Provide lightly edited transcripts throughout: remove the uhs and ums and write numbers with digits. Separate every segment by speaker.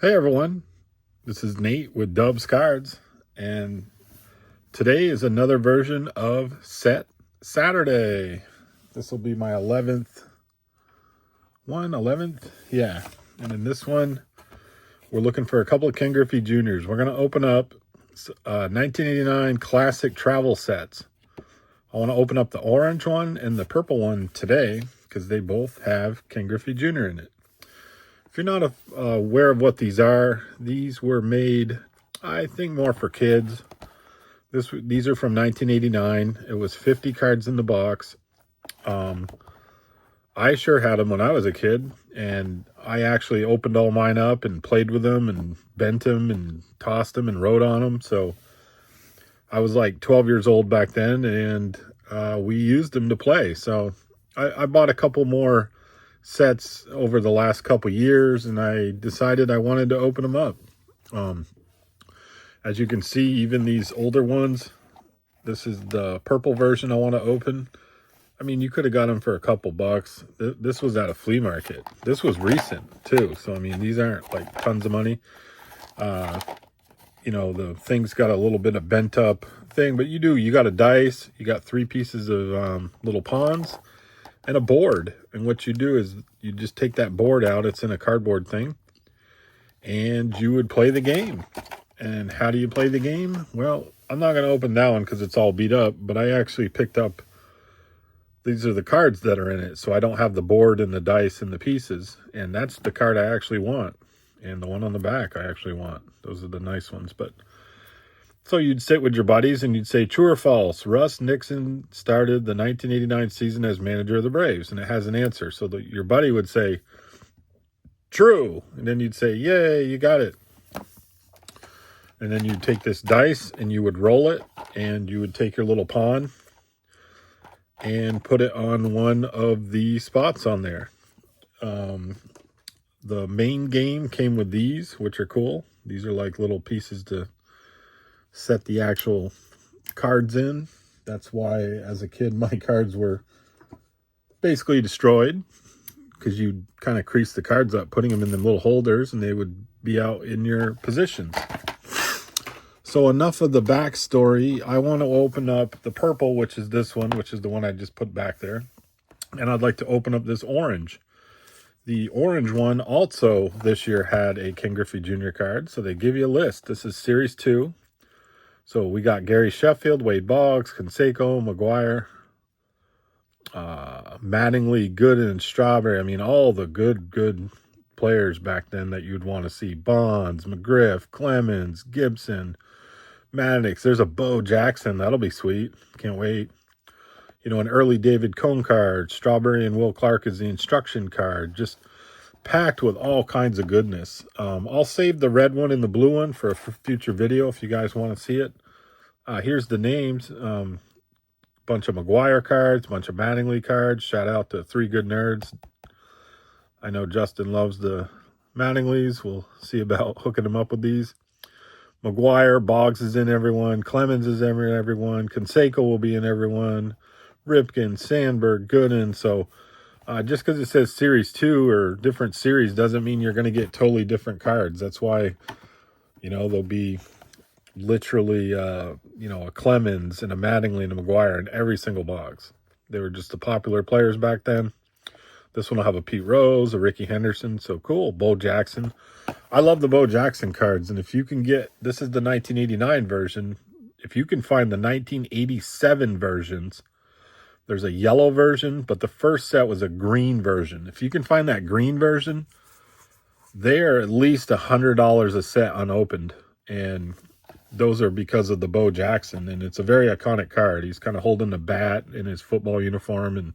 Speaker 1: Hey everyone, this is Nate with Dubs Cards, and today is another version of Set Saturday. This will be my 11th one, 11th? Yeah, and in this one, we're looking for a couple of Ken Griffey Juniors. We're going to open up 1989 classic travel sets. I want to open up the orange one and the purple one today because they both have Ken Griffey Jr. in it. If you're not aware of what these were made, I think, more for kids. These are from 1989. It was 50 cards in the box. I sure had them when I was a kid, and I actually opened all mine up and played with them and bent them and tossed them and wrote on them. So I was like 12 years old back then, and we used them to play. So I bought a couple more sets over the last couple years, and I decided I wanted to open them up. As you can see, even these older ones, this is the purple version I want to open. I mean, you could have got them for a couple bucks. This was at a flea market. This was recent too, so I mean, these aren't like tons of money. The thing's got a little bit of bent up thing, but you got a dice, you got 3 pieces of little pawns and a board. And what you do is you just take that board out. It's in a cardboard thing, and you would play the game. And how do you play the game? Well, I'm not going to open that one because it's all beat up, but I actually picked up, these are the cards that are in it. So I don't have the board and the dice and the pieces. And that's the card I actually want. And the one on the back I actually want. Those are the nice ones. But so you'd sit with your buddies and you'd say, true or false, Russ Nixon started the 1989 season as manager of the Braves. And it has an answer. So your buddy would say, true. And then you'd say, yay, you got it. And then you'd take this dice and you would roll it. And you would take your little pawn and put it on one of the spots on there. The main game came with these, which are cool. These are like little pieces to set the actual cards in. That's why as a kid my cards were basically destroyed, because you kind of crease the cards up putting them in them little holders, and they would be out in your positions. So enough of the backstory. I want to open up the purple, which is this one, which is the one I just put back there, and I'd like to open up this orange. The orange one also this year had a Ken Griffey Jr. card, so they give you a list. This is Series 2. So we got Gary Sheffield, Wade Boggs, Canseco, McGuire, Mattingly, Gooden, and Strawberry. I mean, all the good players back then that you'd want to see. Bonds, McGriff, Clemens, Gibson, Maddox. There's a Bo Jackson. That'll be sweet. Can't wait. An early David Cone card. Strawberry and Will Clark is the instruction card. Just packed with all kinds of goodness. I'll save the red one and the blue one for a future video if you guys want to see it. Here's the names. Bunch of McGuire cards, bunch of Mattingly cards. Shout out to 3 Good Nerds. I know Justin loves the Mattingleys. We'll see about hooking him up with these. McGuire, Boggs is in everyone. Clemens is in everyone. Canseco will be in everyone. Ripken, Sandberg, Gooden. So just because it says Series 2 or different series doesn't mean you're going to get totally different cards. That's why, there'll be literally, a Clemens and a Mattingly and a McGuire in every single box. They were just the popular players back then. This one will have a Pete Rose, a Ricky Henderson. So cool. Bo Jackson. I love the Bo Jackson cards. And if you can get, this is the 1989 version. If you can find the 1987 versions, there's a yellow version, but the first set was a green version. If you can find that green version, they are at least $100 a set unopened. And those are because of the Bo Jackson. And it's a very iconic card. He's kind of holding a bat in his football uniform, and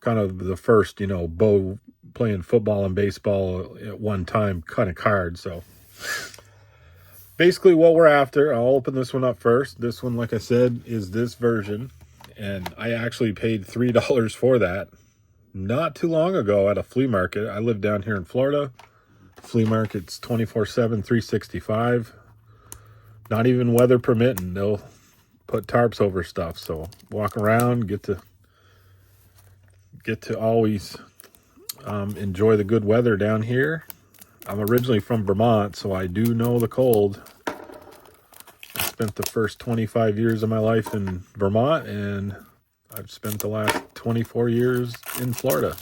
Speaker 1: kind of the first, Bo playing football and baseball at one time kind of card. So basically what we're after, I'll open this one up first. This one, like I said, is this version. And I actually paid $3 for that not too long ago at a flea market. I live down here in Florida. Flea market's 24/7, 365. Not even weather permitting. They'll put tarps over stuff. So walk around, get to always enjoy the good weather down here. I'm originally from Vermont, so I do know the cold. I spent the first 25 years of my life in Vermont, and I've spent the last 24 years in Florida.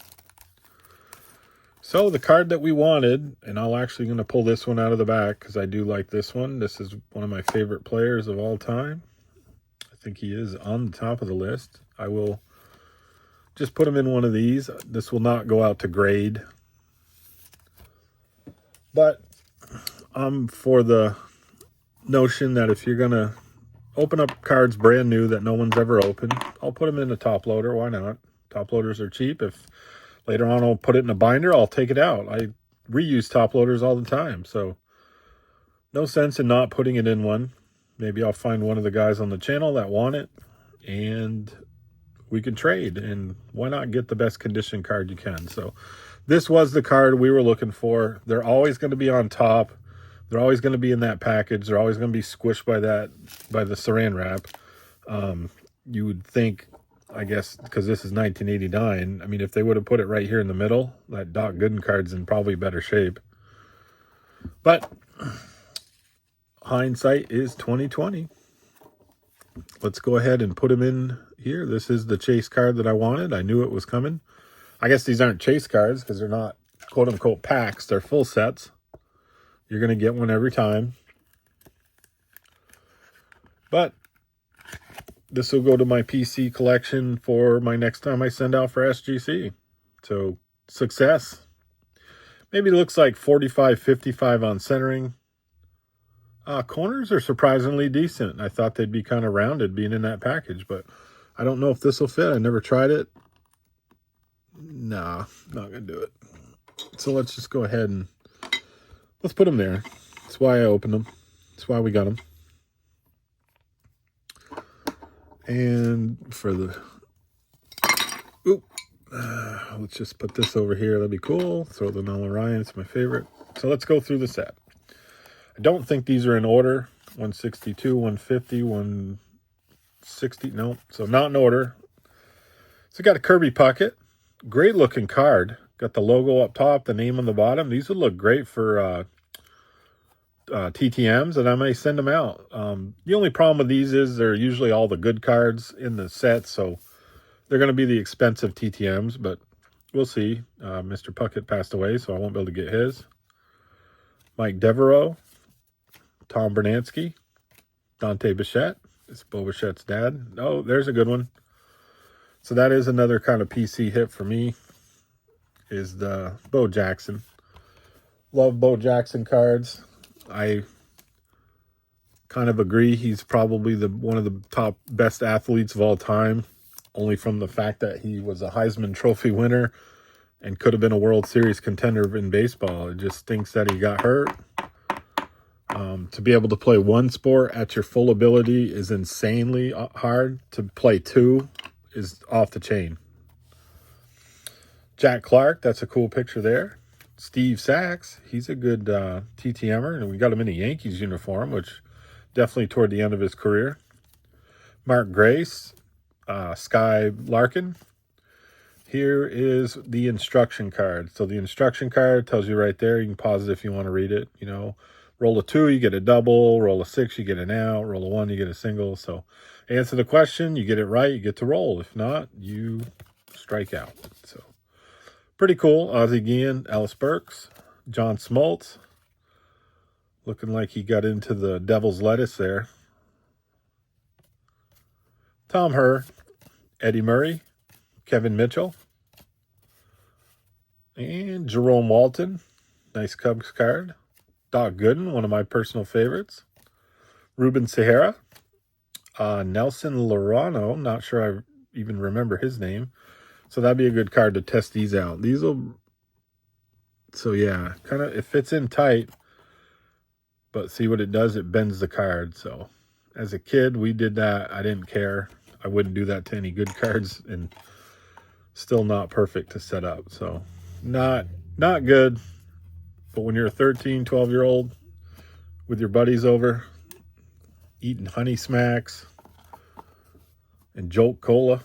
Speaker 1: So the card that we wanted, and I'm actually going to pull this one out of the back because I do like this one. This is one of my favorite players of all time. I think he is on the top of the list. I will just put him in one of these. This will not go out to grade. But I'm for the notion that if you're going to open up cards brand new that no one's ever opened, I'll put them in a top loader. Why not? Top loaders are cheap. If later on I'll put it in a binder, I'll take it out. I reuse top loaders all the time. So no sense in not putting it in one. Maybe I'll find one of the guys on the channel that want it, and we can trade. And why not get the best condition card you can? So this was the card we were looking for. They're always going to be on top. They're always going to be in that package. They're always going to be squished by the saran wrap. You would think, I guess, because this is 1989. I mean, if they would have put it right here in the middle, that Doc Gooden card's in probably better shape. But hindsight is 2020. Let's go ahead and put him in here. This is the chase card that I wanted. I knew it was coming. I guess these aren't chase cards because they're not quote-unquote packs. They're full sets. You're going to get one every time. But this will go to my PC collection for my next time I send out for SGC. So, success. Maybe it looks like 45, 55 on centering. Corners are surprisingly decent. I thought they'd be kind of rounded being in that package, but I don't know if this will fit. I never tried it. Nah, not going to do it. So let's just go ahead and let's put them there. That's why I opened them. That's why we got them. And for the... let's just put this over here. That'd be cool. Throw the Nolan Ryan. It's my favorite. So let's go through the set. I don't think these are in order. 162, 150, 160. No, so not in order. So got a Kirby Puckett. Great looking card. Got the logo up top, the name on the bottom. These would look great for TTMs, and I may send them out. The only problem with these is they're usually all the good cards in the set, so they're going to be the expensive TTMs, but we'll see. Mr. Puckett passed away, so I won't be able to get his. Mike Devereaux. Tom Bernansky, Dante Bichette. It's Bo Bichette's dad. Oh, there's a good one. So that is another kind of PC hit for me, is the Bo Jackson. Love Bo Jackson cards. I kind of agree he's probably one of the top best athletes of all time, only from the fact that he was a Heisman Trophy winner and could have been a World Series contender in baseball. It just stinks that he got hurt. To be able to play one sport at your full ability is insanely hard. To play two is off the chain. Jack Clark, that's a cool picture there. Steve Sachs, he's a good TTMer, and we got him in a Yankees uniform, which definitely toward the end of his career. Mark Grace, Sky Larkin. Here is the instruction card. So the instruction card tells you right there. You can pause it if you want to read it, you know. Roll a 2, you get a double. Roll a 6, you get an out. Roll a 1, you get a single. So answer the question, you get it right, you get to roll. If not, you strike out. So pretty cool. Ozzie Guillen, Ellis Burks, John Smoltz. Looking like he got into the devil's lettuce there. Tom Herr, Eddie Murray, Kevin Mitchell, and Jerome Walton. Nice Cubs card. Doc Gooden, one of my personal favorites. Ruben Sahara. Nelson Lorano. Not sure I even remember his name. So that'd be a good card to test these out. These will... So yeah, kind of, it fits in tight. But see what it does? It bends the card. So as a kid, we did that. I didn't care. I wouldn't do that to any good cards. And still not perfect to set up. So not good. But when you're a 13, 12-year-old with your buddies over, eating Honey Smacks and Jolt Cola,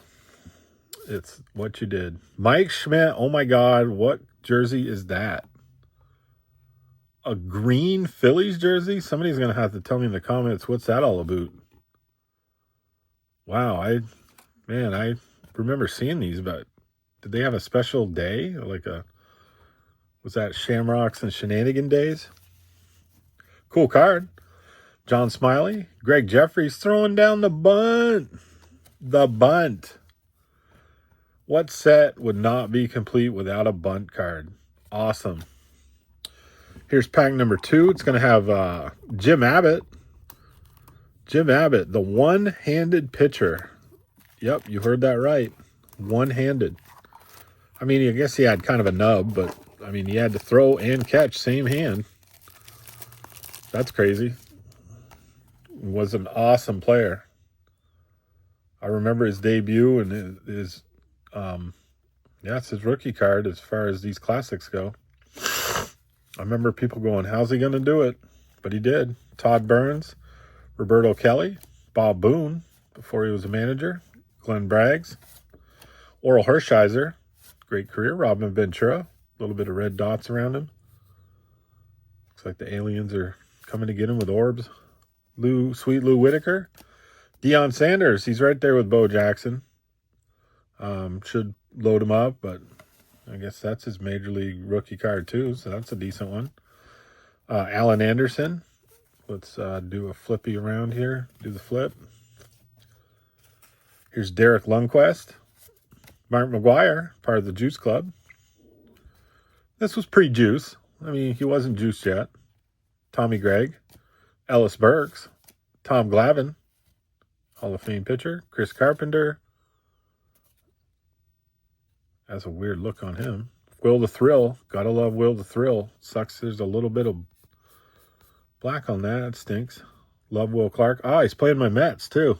Speaker 1: it's what you did. Mike Schmidt, oh my God, what jersey is that? A green Phillies jersey? Somebody's going to have to tell me in the comments what's that all about. Wow, I remember seeing these, but did they have a special day? Was that Shamrocks and Shenanigan days? Cool card. John Smiley. Greg Jeffries throwing down the bunt. The bunt. What set would not be complete without a bunt card? Awesome. Here's pack number 2. It's going to have Jim Abbott. Jim Abbott, the one-handed pitcher. Yep, you heard that right. One-handed. I mean, I guess he had kind of a nub, but, I mean, he had to throw and catch same hand. That's crazy. He was an awesome player. I remember his debut and his it's his rookie card as far as these classics go. I remember people going, how's he going to do it? But he did. Todd Burns, Roberto Kelly, Bob Boone, before he was a manager, Glenn Braggs, Oral Hershiser, great career, Robin Ventura, a little bit of red dots around him. Looks like the aliens are coming to get him with orbs. Sweet Lou Whitaker, Deion Sanders, he's right there with Bo Jackson. Should load him up, but I guess that's his major league rookie card too, so that's a decent one. Alan Anderson. Let's do a flippy around here. Do the flip. Here's Derek Lundquist. Mark McGuire, part of the Juice Club. This was pre-Juice. I mean, he wasn't juiced yet. Tommy Gregg. Ellis Burks. Tom Glavine, Hall of Fame pitcher. Chris Carpenter. Has a weird look on him. Will the Thrill. Gotta love Will the Thrill. Sucks there's a little bit of black on that. It stinks. Love Will Clark. He's playing my Mets too.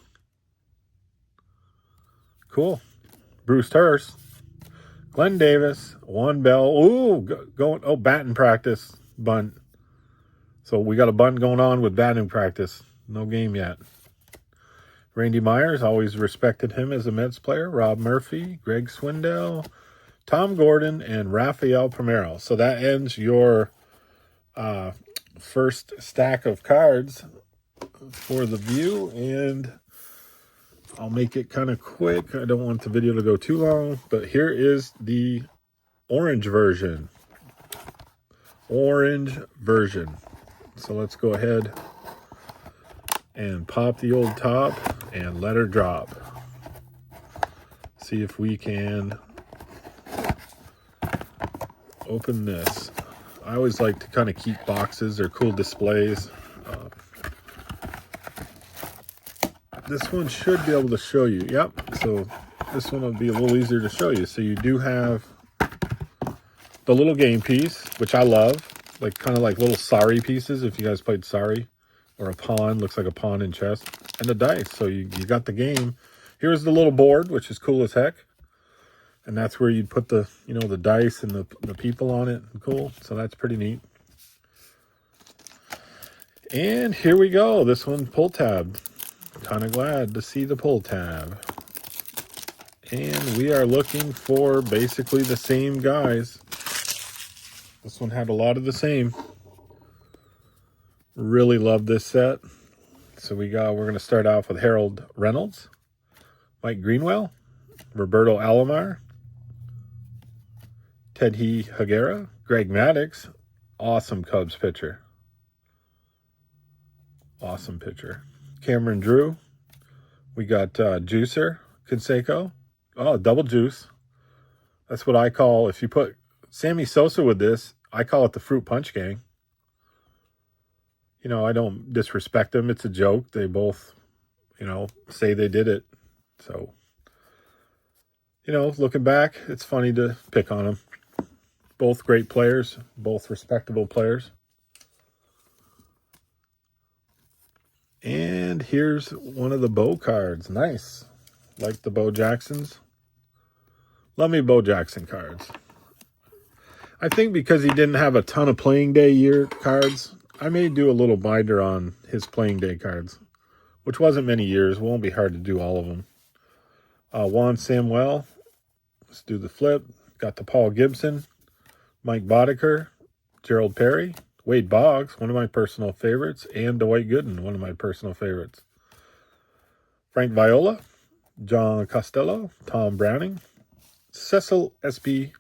Speaker 1: Cool. Bruce Turse. Glenn Davis. Juan Bell. Ooh, batting practice. Bunt. So we got a bunt going on with batting practice. No game yet. Randy Myers, always respected him as a Mets player. Rob Murphy, Greg Swindell, Tom Gordon, and Rafael Primero. So that ends your first stack of cards for the view, and I'll make it kind of quick. I don't want the video to go too long, but here is the orange version. Orange version. So let's go ahead and pop the old top and let her drop. See if we can open this. I always like to kind of keep boxes or cool displays. This one should be able to show you. Yep, so this one will be a little easier to show you. So you do have the little game piece, which I love. Kind of like little Sorry pieces, if you guys played Sorry. Or a pawn, looks like a pawn in chess. And the dice, so you got the game. Here's the little board, which is cool as heck. And that's where you'd put the, the dice and the people on it. Cool, so that's pretty neat. And here we go. This one, pull tab. Kind of glad to see the pull tab. And we are looking for basically the same guys. This one had a lot of the same. Really love this set. So we're going to start off with Harold Reynolds, Mike Greenwell, Roberto Alomar, Teddy Higuera, Greg Maddux, awesome Cubs pitcher. Awesome pitcher. Cameron Drew. We got Juicer Canseco. Oh, double juice. That's what I call, if you put Sammy Sosa with this, I call it the Fruit Punch Gang. I don't disrespect them. It's a joke. They both, say they did it. So, looking back, it's funny to pick on them. Both great players, both respectable players. And here's one of the Bo cards. Nice. Like the Bo Jacksons. Love me Bo Jackson cards. I think because he didn't have a ton of playing day year cards, I may do a little binder on his playing day cards, which wasn't many years. It won't be hard to do all of them. Juan Samuel. Let's do the flip. Got the Paul Gibson, Mike Boddicker, Gerald Perry, Wade Boggs, one of my personal favorites, and Dwight Gooden, one of my personal favorites. Frank Viola, John Costello, Tom Browning, Cecil S.B.,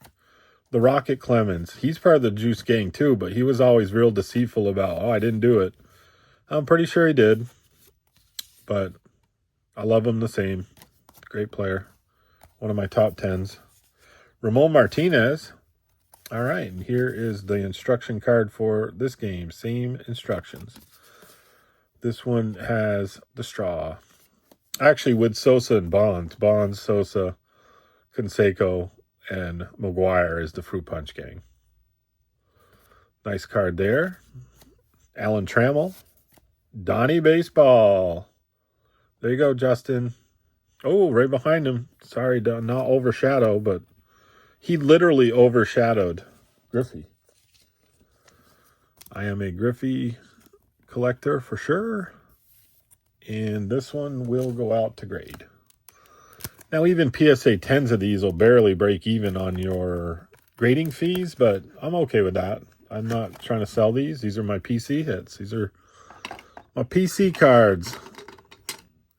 Speaker 1: the Rocket Clemens. He's part of the Juice Gang too, but he was always real deceitful about, I didn't do it. I'm pretty sure he did, but I love him the same. Great player. One of my top 10s. Ramon Martinez. All right, and here is the instruction card for this game. Same instructions. This one has the straw. Actually, with Sosa and Bonds. Bonds, Sosa, Canseco, and McGuire is the Fruit Punch Gang. Nice card there. Alan Trammell. Donnie Baseball. There you go, Justin. Oh, right behind him. Sorry to not overshadow, but he literally overshadowed Griffey. I am a Griffey collector for sure. And this one will go out to grade. Now, even PSA 10s of these will barely break even on your grading fees, but I'm okay with that. I'm not trying to sell these. These are my PC hits. These are my PC cards.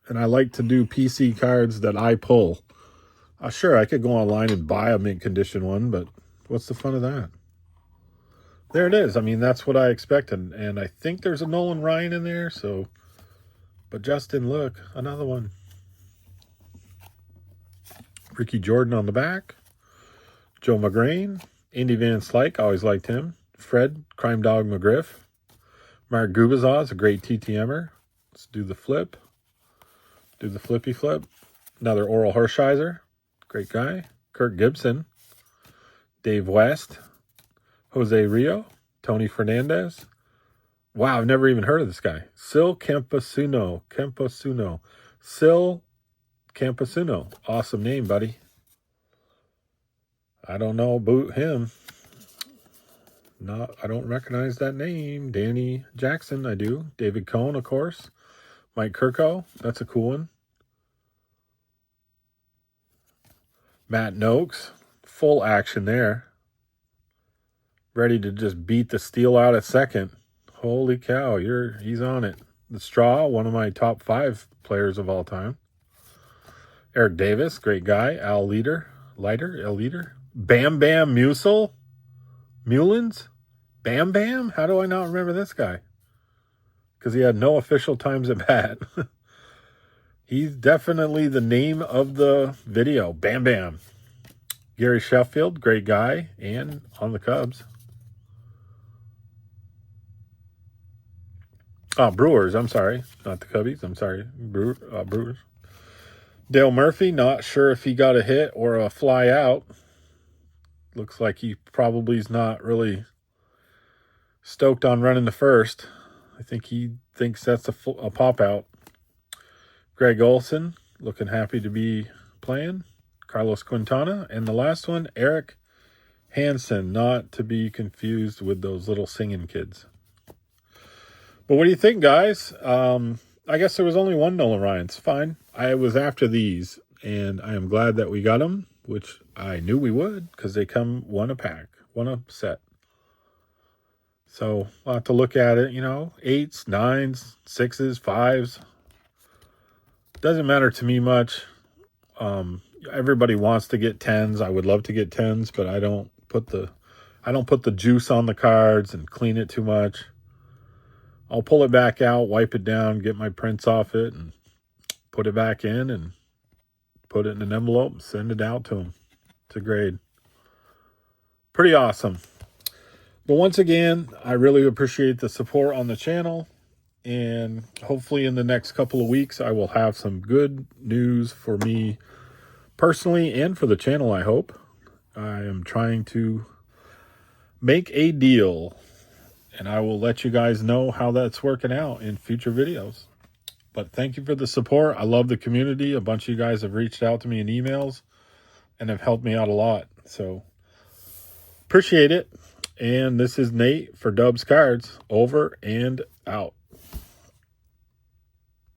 Speaker 1: And I like to do PC cards that I pull. Sure, I could go online and buy a mint condition one, but what's the fun of that? There it is. I mean, that's what I expected. And I think there's a Nolan Ryan in there. So, but Justin, look, another one. Ricky Jordan on the back. Joe McGrain. Andy Van Slyke, always liked him. Fred, Crime Dog McGriff. Mark Gubazaz, a great TTMer. Let's do the flip. Do the flippy flip. Another Oral Hershiser. Great guy. Kirk Gibson. Dave West. Jose Rio. Tony Fernandez. Wow, I've never even heard of this guy. Sil Campasuno. Sil Campasuno. Awesome name, buddy. I don't know about him. I don't recognize that name. Danny Jackson, I do. David Cohn, of course. Mike Kirko, that's a cool one. Matt Noakes, full action there. Ready to just beat the steel out at second. Holy cow, he's on it. The Straw, one of my top 5 players of all time. Eric Davis, great guy. Al Leader. Bam Bam Mullins? Bam Bam? How do I not remember this guy? Because he had no official times at bat. He's definitely the name of the video. Bam Bam. Gary Sheffield, great guy, and on the Cubs. Brewers, I'm sorry. Not the Cubbies, I'm sorry. Brewers. Dale Murphy, not sure if he got a hit or a fly out. Looks like he probably is not really stoked on running the first. I think he thinks that's a pop out. Greg Olson, looking happy to be playing. Carlos Quintana. And the last one, Eric Hansen, not to be confused with those little singing kids. But what do you think, guys? I guess there was only one Nolan Ryan. It's fine. I was after these, and I am glad that we got them, which I knew we would because they come one a pack, one a set. So I'll have to look at it, 8s, 9s, 6s, 5s. Doesn't matter to me much. Everybody wants to get 10s. I would love to get 10s, but I don't put the juice on the cards and clean it too much. I'll pull it back out, wipe it down, get my prints off it, and put it back in and put it in an envelope and send it out to them to grade. Pretty awesome. But once again, I really appreciate the support on the channel. And hopefully in the next couple of weeks, I will have some good news for me personally and for the channel, I hope. I am trying to make a deal. And I will let you guys know how that's working out in future videos. But thank you for the support. I love the community. A bunch of you guys have reached out to me in emails and have helped me out a lot. So appreciate it. And this is Nate for Dubs Cards. Over and out.